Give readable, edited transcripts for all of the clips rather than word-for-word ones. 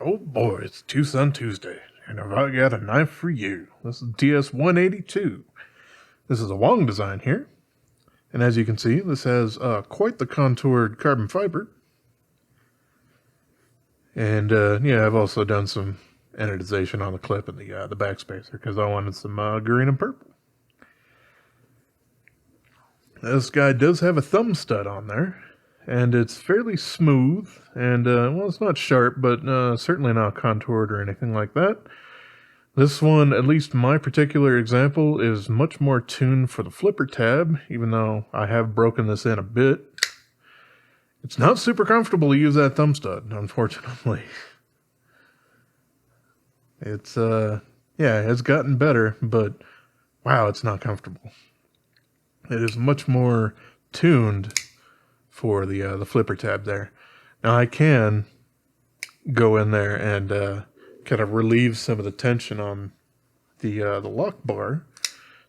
Oh boy, it's TwoSun Tuesday, and I've got a knife for you. This is TS182. This is a Wong design here, and as you can see, this has quite the contoured carbon fiber. And yeah, I've also done some anodization on the clip and the backspacer because I wanted some green and purple. This guy does have a thumb stud on there, and it's fairly smooth, and well, it's not sharp, but certainly not contoured or anything like that. This one, at least my particular example, is much more tuned for the flipper tab, even though I have broken this in a bit. It's not super comfortable to use that thumb stud, unfortunately. It's, yeah, it's gotten better, but wow, it's not comfortable. It is much more tuned for the flipper tab there. Now I can go in there and kind of relieve some of the tension on the lock bar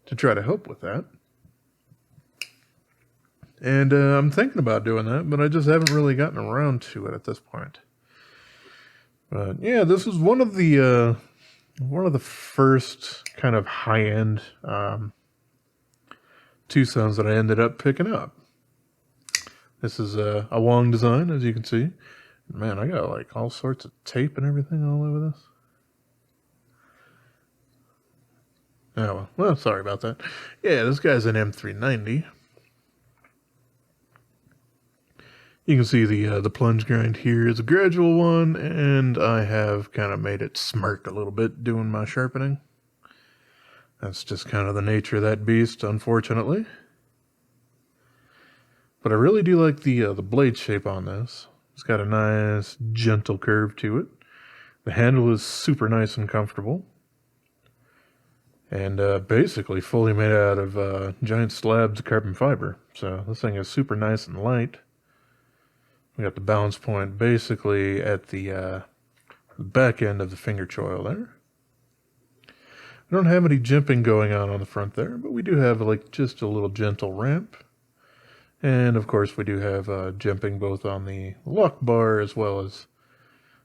to try to help with that. And I'm thinking about doing that, but I just haven't really gotten around to it at this point. But yeah, this is one of the first kind of high-end TwoSuns that I ended up picking up. This is a Wong design, as you can see. Man, I got like all sorts of tape and everything all over this. Oh, well, sorry about that. Yeah, this guy's an M390. You can see the plunge grind here is a gradual one, and I have kind of made it smirk a little bit doing my sharpening. That's just kind of the nature of that beast, unfortunately. But I really do like the blade shape on this. It's got a nice, gentle curve to it. The handle is super nice and comfortable. And basically fully made out of giant slabs of carbon fiber. So this thing is super nice and light. We got the balance point basically at the back end of the finger choil there. We don't have any jimping going on the front there, but we do have like just a little gentle ramp. And of course we do have jimping both on the lock bar as well as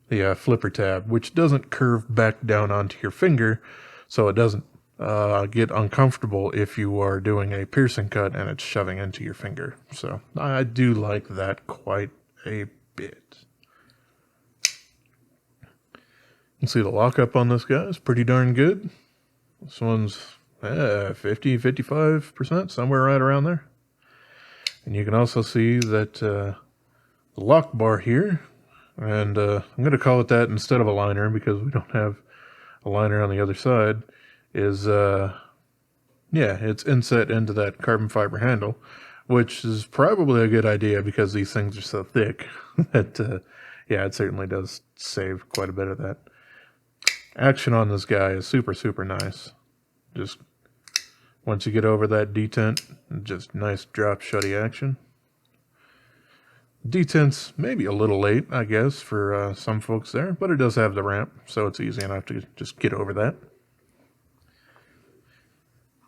the flipper tab, which doesn't curve back down onto your finger, so it doesn't get uncomfortable if you are doing a piercing cut and it's shoving into your finger. So I do like that quite a bit. You can see the lockup on this guy is pretty darn good. This one's 50-55%, somewhere right around there. And you can also see that the lock bar here, and I'm going to call it that instead of a liner because we don't have a liner on the other side, is, yeah, it's inset into that carbon fiber handle, which is probably a good idea because these things are so thick that, yeah, it certainly does save quite a bit of that. Action on this guy is super, super nice. Just once you get over that detent, just nice drop shutty action. Detent's maybe a little late, I guess, for some folks there, but it does have the ramp, so it's easy enough to just get over that.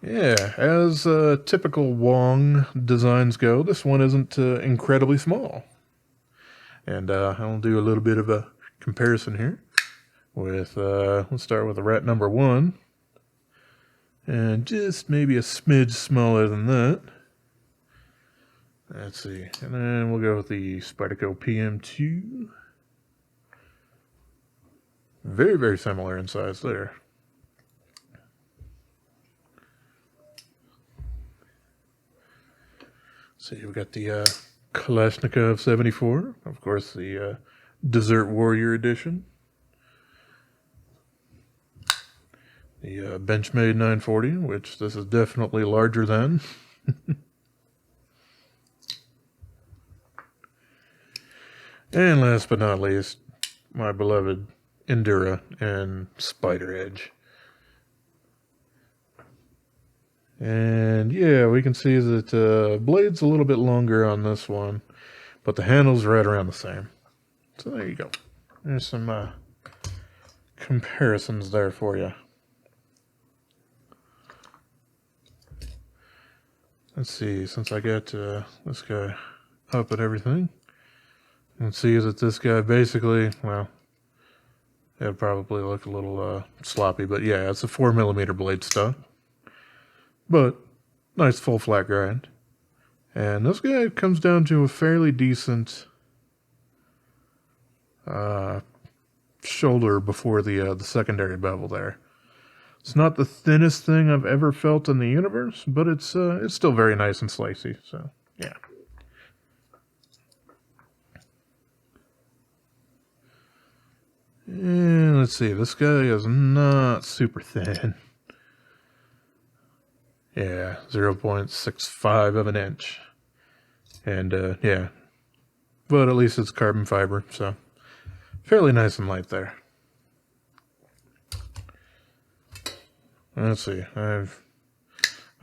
Yeah, as typical Wong designs go, this one isn't incredibly small. And I'll do a little bit of a comparison here with, let's start with the rat number 1. And just maybe a smidge smaller than that. Let's see. And then we'll go with the Spyderco PM2. Very, very similar in size there. See, we've got the Kalashnikov 74, of course, the Desert Warrior Edition, the Benchmade 940, which this is definitely larger than. And last but not least, my beloved Endura and Spider Edge. And yeah, we can see that blade's a little bit longer on this one, but the handle's right around the same. So there you go. There's some comparisons there for you. Let's see, since I got this guy up and everything, you can see that this guy basically, well, it'd probably look a little sloppy, but yeah, it's a 4mm blade stock. But nice full flat grind. And this guy comes down to a fairly decent shoulder before the secondary bevel there. It's not the thinnest thing I've ever felt in the universe, but it's still very nice and slicey. So yeah. And let's see, this guy is not super thin. Yeah, 0.65 of an inch. And yeah, but at least it's carbon fiber, so fairly nice and light there. Let's see, I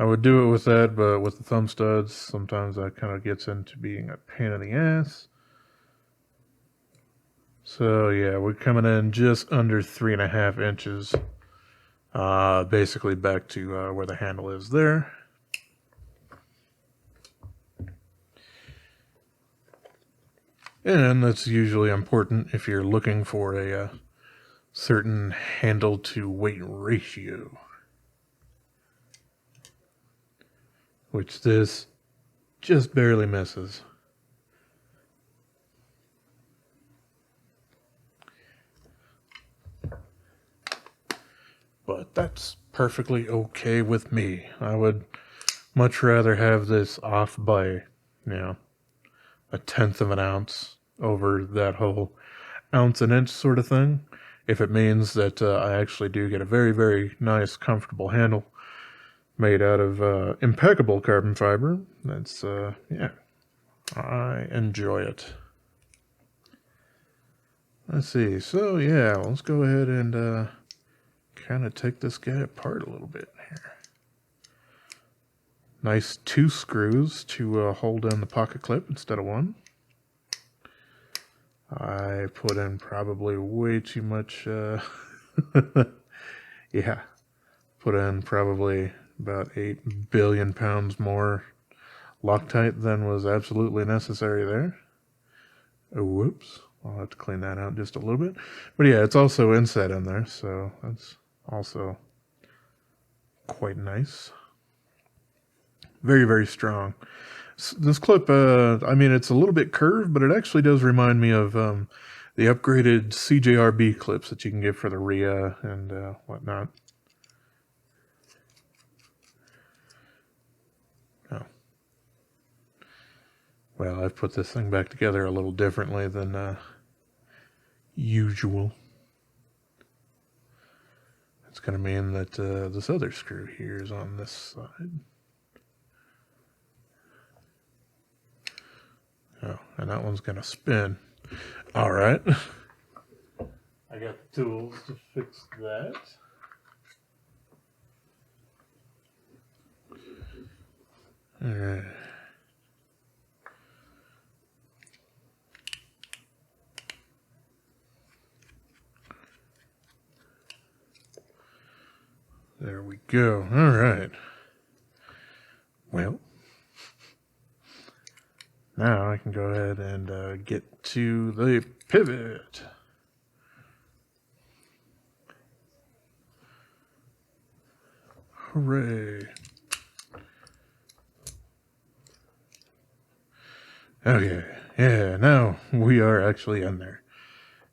would do it with that, but with the thumb studs, sometimes that kind of gets into being a pain in the ass. So yeah, we're coming in just under 3.5 inches, basically back to where the handle is there. And that's usually important if you're looking for a certain handle to weight ratio, which this just barely misses. But that's perfectly okay with me. I would much rather have this off by, you know, 1/10 of an ounce over that whole ounce an inch sort of thing. If it means that I actually do get a very, very nice, comfortable handle made out of impeccable carbon fiber, that's, yeah, I enjoy it. Let's see, so yeah, let's go ahead and kind of take this guy apart a little bit here. Nice 2 screws to hold in the pocket clip instead of 1. I put in probably way too much, yeah, put in probably about 8 billion pounds more Loctite than was absolutely necessary there. Oh, whoops, I'll have to clean that out just a little bit. But yeah, it's also inset in there, so that's also quite nice. Very, very strong. This clip, I mean, it's a little bit curved, but it actually does remind me of the upgraded CJRB clips that you can get for the RIA and whatnot. Oh. Well, I've put this thing back together a little differently than usual. It's going to mean that this other screw here is on this side. Oh, and that one's going to spin. All right. I got the tools to fix that. All right. There we go. All right. Well, now I can go ahead and get to the pivot. Hooray. Okay, yeah, now we are actually in there.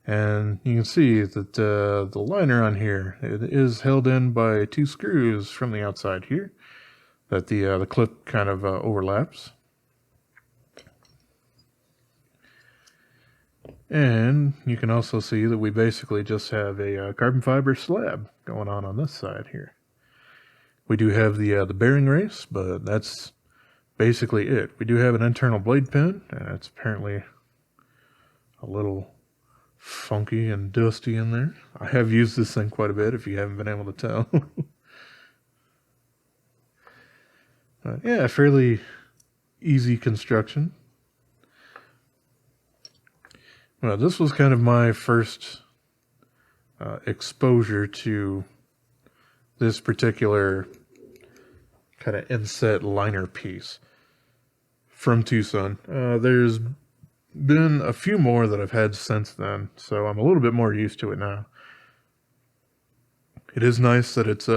And you can see that the liner on here, it is held in by 2 screws from the outside here, that the clip kind of overlaps. And you can also see that we basically just have a carbon fiber slab going on this side here. We do have the bearing race, but that's basically it. We do have an internal blade pin, and it's apparently a little funky and dusty in there. I have used this thing quite a bit, if you haven't been able to tell. Yeah, fairly easy construction. Well, this was kind of my first exposure to this particular kind of inset liner piece from TwoSun. There's been a few more that I've had since then, so I'm a little bit more used to it now. It is nice that it's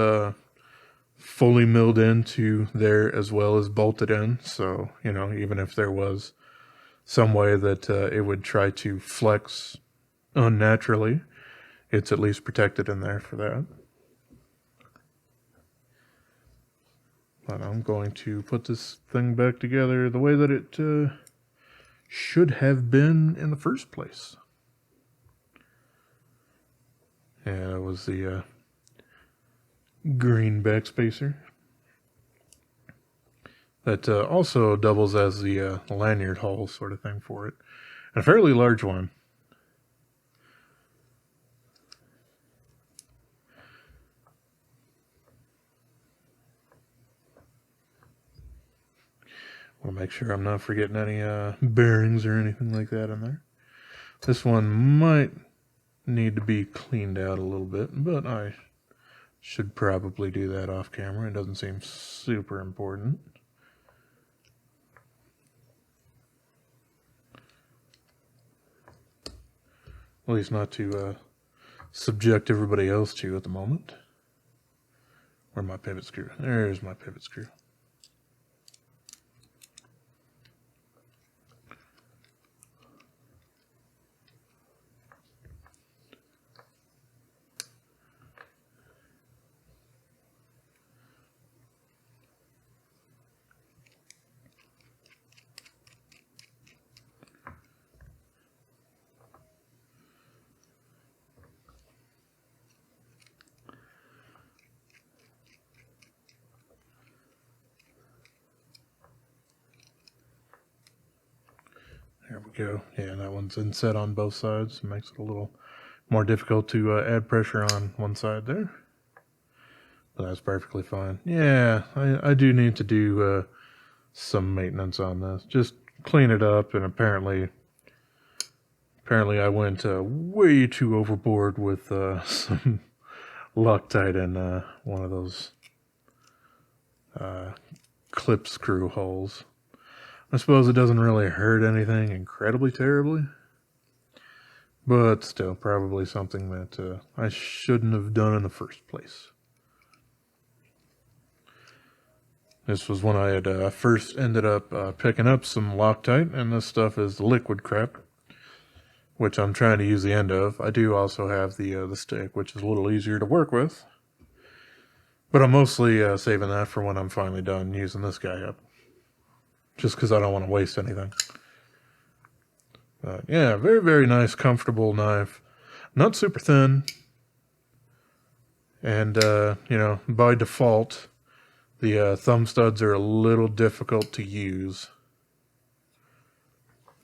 fully milled into there as well as bolted in. So, you know, even if there was some way that it would try to flex unnaturally, it's at least protected in there for that. But I'm going to put this thing back together the way that it should have been in the first place. Yeah, it was the green backspacer. That also doubles as the lanyard hole sort of thing for it. And a fairly large one. Want to make sure I'm not forgetting any bearings or anything like that in there. This one might need to be cleaned out a little bit, but I should probably do that off camera. It doesn't seem super important. At least not to subject everybody else to at the moment. Where's my pivot screw? There's my pivot screw. There we go. Yeah, that one's inset on both sides. It makes it a little more difficult to add pressure on one side there. But that's perfectly fine. Yeah, I do need to do some maintenance on this. Just clean it up, and apparently I went way too overboard with some Loctite in one of those clip screw holes. I suppose it doesn't really hurt anything incredibly terribly, but still probably something that I shouldn't have done in the first place. This was when I had first ended up picking up some Loctite, and this stuff is the liquid crap, which I'm trying to use the end of. I do also have the stick, which is a little easier to work with, but I'm mostly saving that for when I'm finally done using this guy up. Just because I don't want to waste anything. But yeah, very, very nice, comfortable knife. Not super thin. And, you know, by default, the thumb studs are a little difficult to use.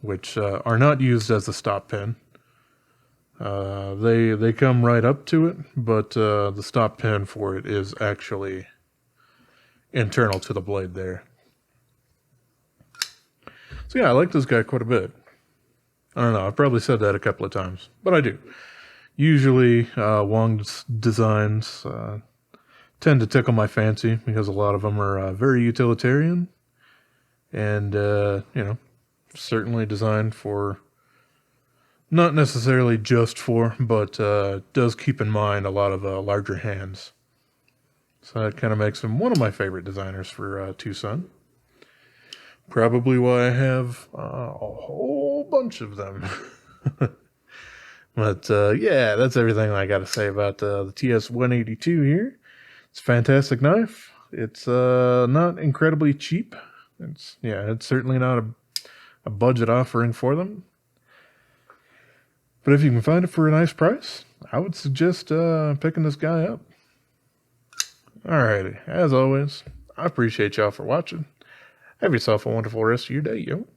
Which are not used as a stop pin. They come right up to it, but the stop pin for it is actually internal to the blade there. So yeah, I like this guy quite a bit. I don't know, I've probably said that a couple of times, but I do. Usually, Wong's designs tend to tickle my fancy because a lot of them are very utilitarian and, you know, certainly designed for, not necessarily just for, but does keep in mind a lot of larger hands. So that kind of makes him one of my favorite designers for TwoSun. Probably why I have a whole bunch of them. But yeah, that's everything I got to say about the TS182 here. It's a fantastic knife. It's not incredibly cheap. It's certainly not a budget offering for them. But if you can find it for a nice price, I would suggest picking this guy up. Alrighty, as always, I appreciate y'all for watching. Have yourself a wonderful rest of your day, yo.